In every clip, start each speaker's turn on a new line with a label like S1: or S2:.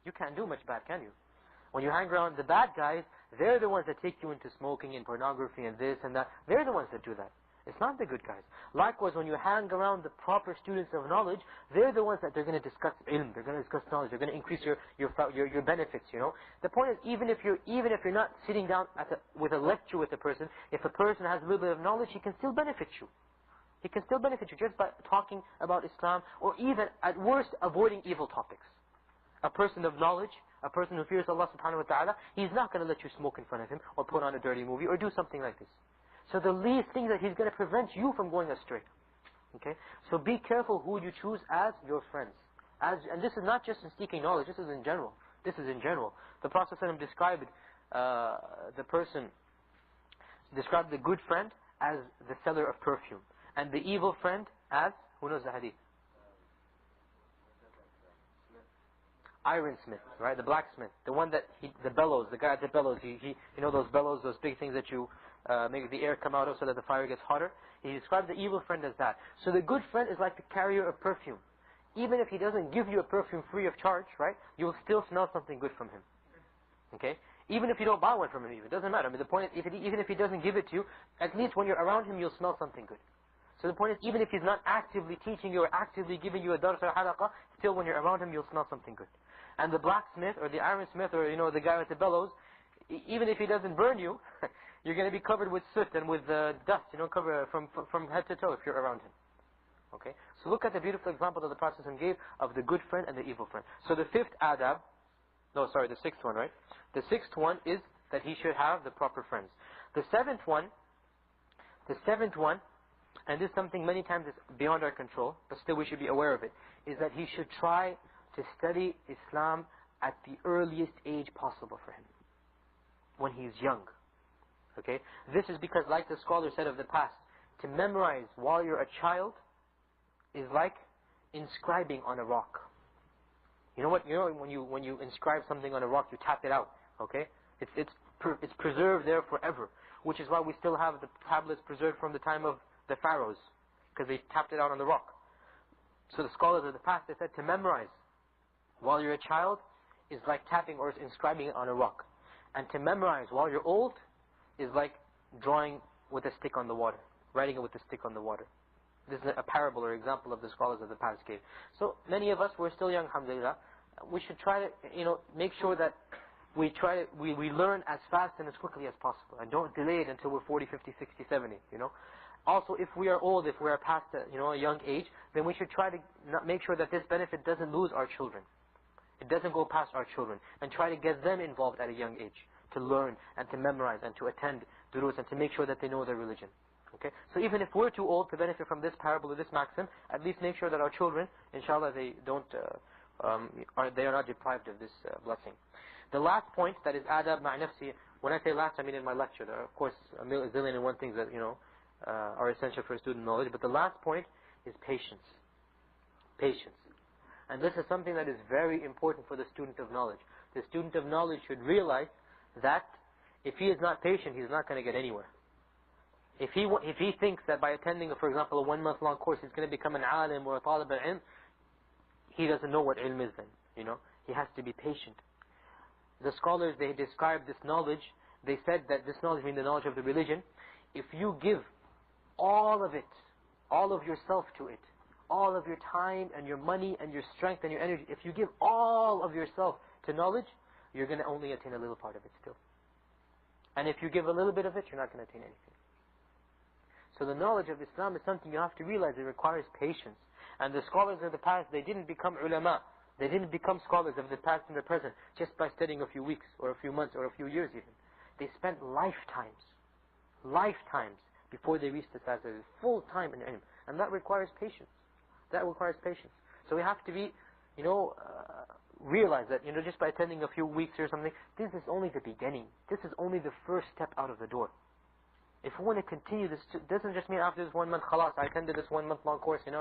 S1: You can't do much bad, can you? When you hang around the bad guys, they're the ones that take you into smoking and pornography and this and that. They're the ones that do that. It's not the good guys. Likewise, when you hang around the proper students of knowledge, they're the ones that they're going to discuss ilm, they're going to discuss knowledge, they're going to increase your benefits, you know. The point is, even if you're not sitting down with a lecture with a person, if a person has a little bit of knowledge, he can still benefit you. He can still benefit you just by talking about Islam, or even, at worst, avoiding evil topics. A person of knowledge, a person who fears Allah subhanahu wa ta'ala, he's not going to let you smoke in front of him, or put on a dirty movie, or do something like this. So the least thing that he's going to prevent you from going astray. Okay? So be careful who you choose as your friends. And this is not just in seeking knowledge, this is in general. This is in general. The Prophet ﷺ described described the good friend as the seller of perfume, and the evil friend as, who knows the hadith? Ironsmith, right? The blacksmith, the one that the bellows, the guy at the bellows. You know those bellows, those big things that you make the air come out of so that the fire gets hotter. He described the evil friend as that. So the good friend is like the carrier of perfume. Even if he doesn't give you a perfume free of charge, right? You'll still smell something good from him. Okay? Even if you don't buy one from him, even, it doesn't matter. I mean, the point is, even if he doesn't give it to you, at least when you're around him, you'll smell something good. So the point is, even if he's not actively teaching you or actively giving you a dars or halaqah, still when you're around him, you'll smell something good. And the blacksmith or the ironsmith or the guy with the bellows, even if he doesn't burn you, you're going to be covered with soot and with dust, cover from head to toe if you're around him. Okay? So look at the beautiful example that the Prophet gave of the good friend and the evil friend. So the sixth one, right? The sixth one is that he should have the proper friends. The seventh one, and this is something many times is beyond our control, but still we should be aware of it, is that he should try to study Islam at the earliest age possible for him, when he's young. Okay? This is because, like the scholar said of the past, to memorize while you're a child is like inscribing on a rock. You know what? When you inscribe something on a rock, you tap it out. Okay? It's preserved there forever, which is why we still have the tablets preserved from the time of the pharaohs, because they tapped it out on the rock. So the scholars of the past, they said to memorize while you're a child is like tapping or inscribing it on a rock. And to memorize while you're old is like drawing with a stick on the water, writing it with a stick on the water. This is a parable or example of the scholars of the past gave. So many of us, we're still young, alhamdulillah. We should try to, make sure that we learn as fast and as quickly as possible. And don't delay it until we're 40, 50, 60, 70, Also, if we are old, if we are past a young age, then we should try to make sure that this benefit doesn't lose our children. It doesn't go past our children. And try to get them involved at a young age to learn and to memorize and to attend durus and to make sure that they know their religion. Okay? So even if we're too old to benefit from this parable or this maxim, at least make sure that our children, inshallah, they are not deprived of this blessing. The last point, that is adab ma'a nafsi. When I say last, I mean in my lecture. There are, of course, a zillion and one things that, are essential for student knowledge. But the last point is patience. Patience. And this is something that is very important for the student of knowledge. The student of knowledge should realize that if he is not patient, he's not going to get anywhere. If he thinks that by attending, for example, a 1-month-long course, he's going to become an alim or a talib al-ilm, he doesn't know what ilm is then. He has to be patient. The scholars, they described this knowledge. They said that this knowledge, meaning the knowledge of the religion, if you give all of it, all of yourself to it, all of your time and your money and your strength and your energy, if you give all of yourself to knowledge, you're going to only attain a little part of it still. And if you give a little bit of it, you're not going to attain anything. So the knowledge of Islam is something you have to realize. It requires patience. And the scholars of the past, they didn't become ulama. They didn't become scholars of the past and the present just by studying a few weeks or a few months or a few years even. They spent lifetimes before they reached the status of full time in ilm. And that requires patience. So we have to be, realize that, just by attending a few weeks or something, this is only the beginning. This is only the first step out of the door. If we want to continue this, it doesn't just mean after this 1 month, khalas, I attended this 1 month long course, and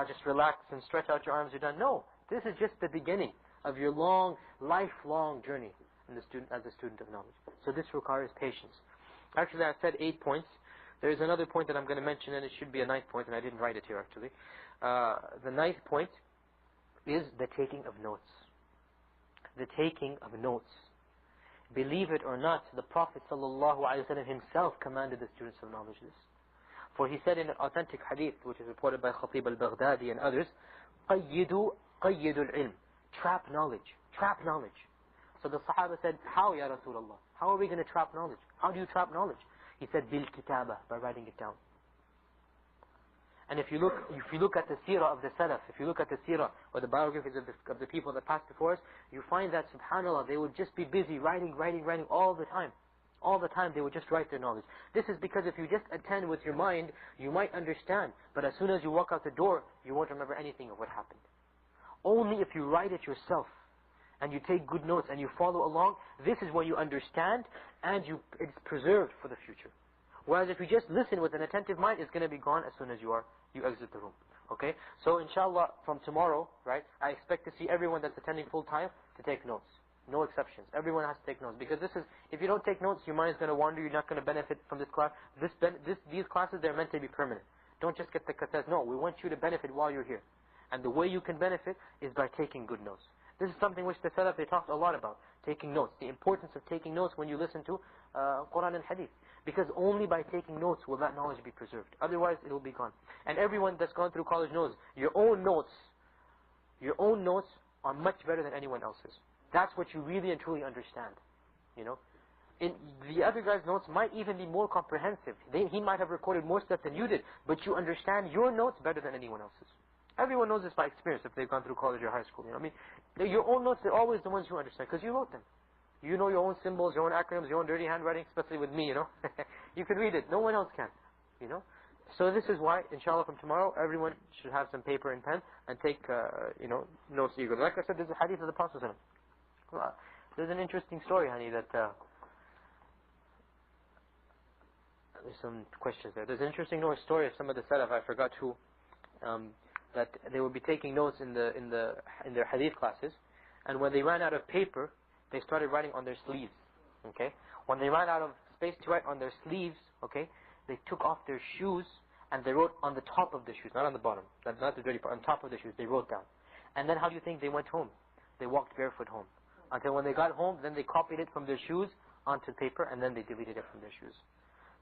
S1: just relax and stretch out your arms, you're done. No, this is just the beginning of your lifelong journey as a student of knowledge. So this requires patience. Actually, I said 8 points. There is another point that I'm going to mention, and it should be a 9th point, and I didn't write it here actually. The 9th point is the taking of notes. the taking of notes. Believe it or not, the Prophet ﷺ himself commanded the students of knowledge this. For he said in an authentic hadith, which is reported by Khatib al-Baghdadi and others, قَيِّدُوا الْعِلْمِ, trap knowledge, trap knowledge. So the Sahaba said, how ya Rasulullah? How are we going to trap knowledge? How do you trap knowledge? He said, bil-kitaba, by writing it down. And if you look at the seerah of the Salaf, if you look at the seerah or the biographies of the people that passed before us, you find that, subhanAllah, they would just be busy writing all the time. All the time they would just write their knowledge. This is because if you just attend with your mind, you might understand. But as soon as you walk out the door, you won't remember anything of what happened. Only if you write it yourself, and you take good notes and you follow along, this is when you understand and it's preserved for the future. Whereas if you just listen with an attentive mind, it's going to be gone as soon as you exit the room. Okay? So inshallah, from tomorrow, right, I expect to see everyone that's attending full time to take notes. No exceptions. Everyone has to take notes. Because if you don't take notes, your mind's going to wander, you're not going to benefit from this class. These classes, they're meant to be permanent. Don't just get the cassettes. No, we want you to benefit while you're here. And the way you can benefit is by taking good notes. This is something which the Salaf, they talked a lot about. Taking notes. The importance of taking notes when you listen to Quran and Hadith. Because only by taking notes will that knowledge be preserved. Otherwise, it will be gone. And everyone that's gone through college knows your own notes are much better than anyone else's. That's what you really and truly understand. You know, the other guy's notes might even be more comprehensive. He might have recorded more stuff than you did, but you understand your notes better than anyone else's. Everyone knows this by experience if they've gone through college or high school. You know what I mean? Your own notes, they're always the ones you understand because you wrote them. You know your own symbols, your own acronyms, your own dirty handwriting, especially with me, you know. You can read it. No one else can, you know. So this is why, inshallah, from tomorrow, everyone should have some paper and pen and take, notes eagerly. Like I said, there's a hadith of the Prophet. There's an interesting story, honey, that there's some questions there. There's an interesting story of some of the Salaf, I forgot who, that they would be taking notes in their hadith classes, and when they ran out of paper, they started writing on their sleeves. Okay, when they ran out of space to write on their sleeves, okay, they took off their shoes and they wrote on the top of the shoes, not on the bottom, not the dirty part, on top of the shoes. They wrote down, and then how do you think they went home? They walked barefoot home. Until when they got home, then they copied it from their shoes onto paper, and then they deleted it from their shoes.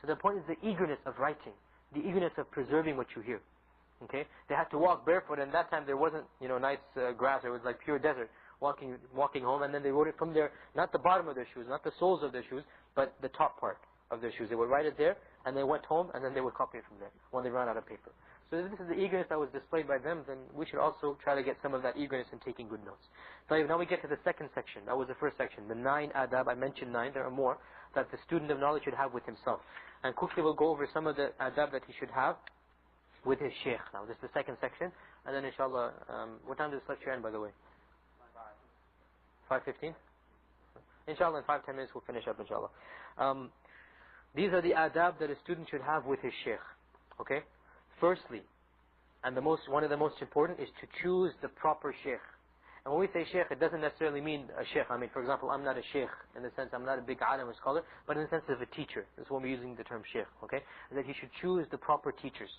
S1: So the point is the eagerness of writing, the eagerness of preserving what you hear. Okay, they had to walk barefoot, and that time there wasn't, nice grass. It was like pure desert. Walking home, and then they wrote it from their, not the bottom of their shoes, not the soles of their shoes, but the top part of their shoes. They would write it there, and they went home, and then they would copy it from there when they ran out of paper. So if this is the eagerness that was displayed by them, then we should also try to get some of that eagerness in taking good notes. So now we get to the second section. That was the first section. The 9 adab, I mentioned 9, there are more, that the student of knowledge should have with himself. And quickly we'll go over some of the adab that he should have with his shaykh. Now this is the second section, and then inshallah, what time does this lecture end, by the way? 5:15? Inshallah, in 5-10 minutes we'll finish up, inshallah. These are the adab that a student should have with his shaykh. Okay? Firstly, and one of the most important is to choose the proper shaykh. And when we say shaykh, it doesn't necessarily mean a shaykh. I mean, for example, I'm not a shaykh in the sense I'm not a big alim or scholar, but in the sense of a teacher. That's when we're using the term shaykh. Okay? That he should choose the proper teachers.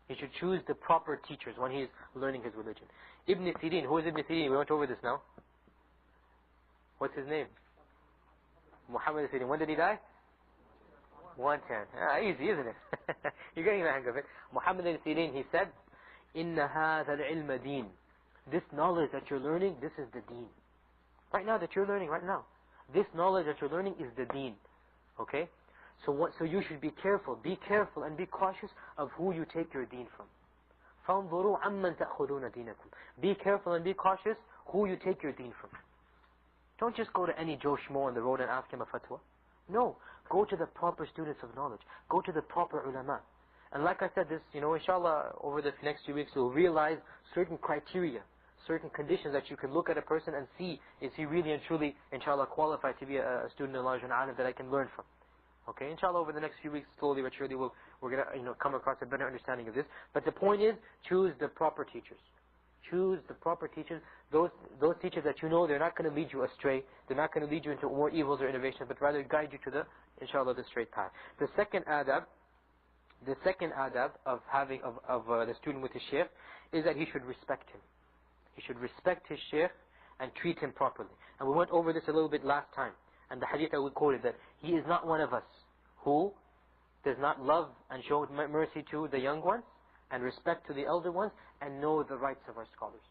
S1: He should choose the proper teachers when he's learning his religion. Ibn Sirin, who is Ibn Sirin? We went over this now. What's his name? Muhammad Sirin. When did he die? 110. Easy, isn't it? You're getting the hang of it. Muhammad al-Sirin, he said, إِنَّ هَذَا الْعِلْمَ دِينٌ. This knowledge that you're learning, this is the deen. Right now that you're learning, right now. This knowledge that you're learning is the deen. Okay? So you should be careful. Be careful and be cautious of who you take your deen from. فَانظُرُوا عَمَّنْ تَأْخُذُونَ دِينَكُمْ. Be careful and be cautious who you take your deen from. Don't just go to any Joe Schmo on the road and ask him a fatwa. No. Go to the proper students of knowledge. Go to the proper ulama. And like I said, this, inshallah, over the next few weeks, you'll realize certain criteria, certain conditions that you can look at a person and see, is he really and truly, inshallah, qualified to be a student of knowledge and alim that I can learn from. Okay, inshallah, over the next few weeks, slowly but surely, we're going to, come across a better understanding of this. But the point is, choose the proper teachers. Choose the proper teachers, those teachers that they're not going to lead you astray, they're not going to lead you into more evils or innovations, but rather guide you to inshallah, the straight path. The second adab of having the student with his shaykh is that he should respect him. He should respect his shaykh and treat him properly. And we went over this a little bit last time. And the hadith that we quoted, that he is not one of us who does not love and show mercy to the young ones, and respect to the elder ones, and know the rights of our scholars.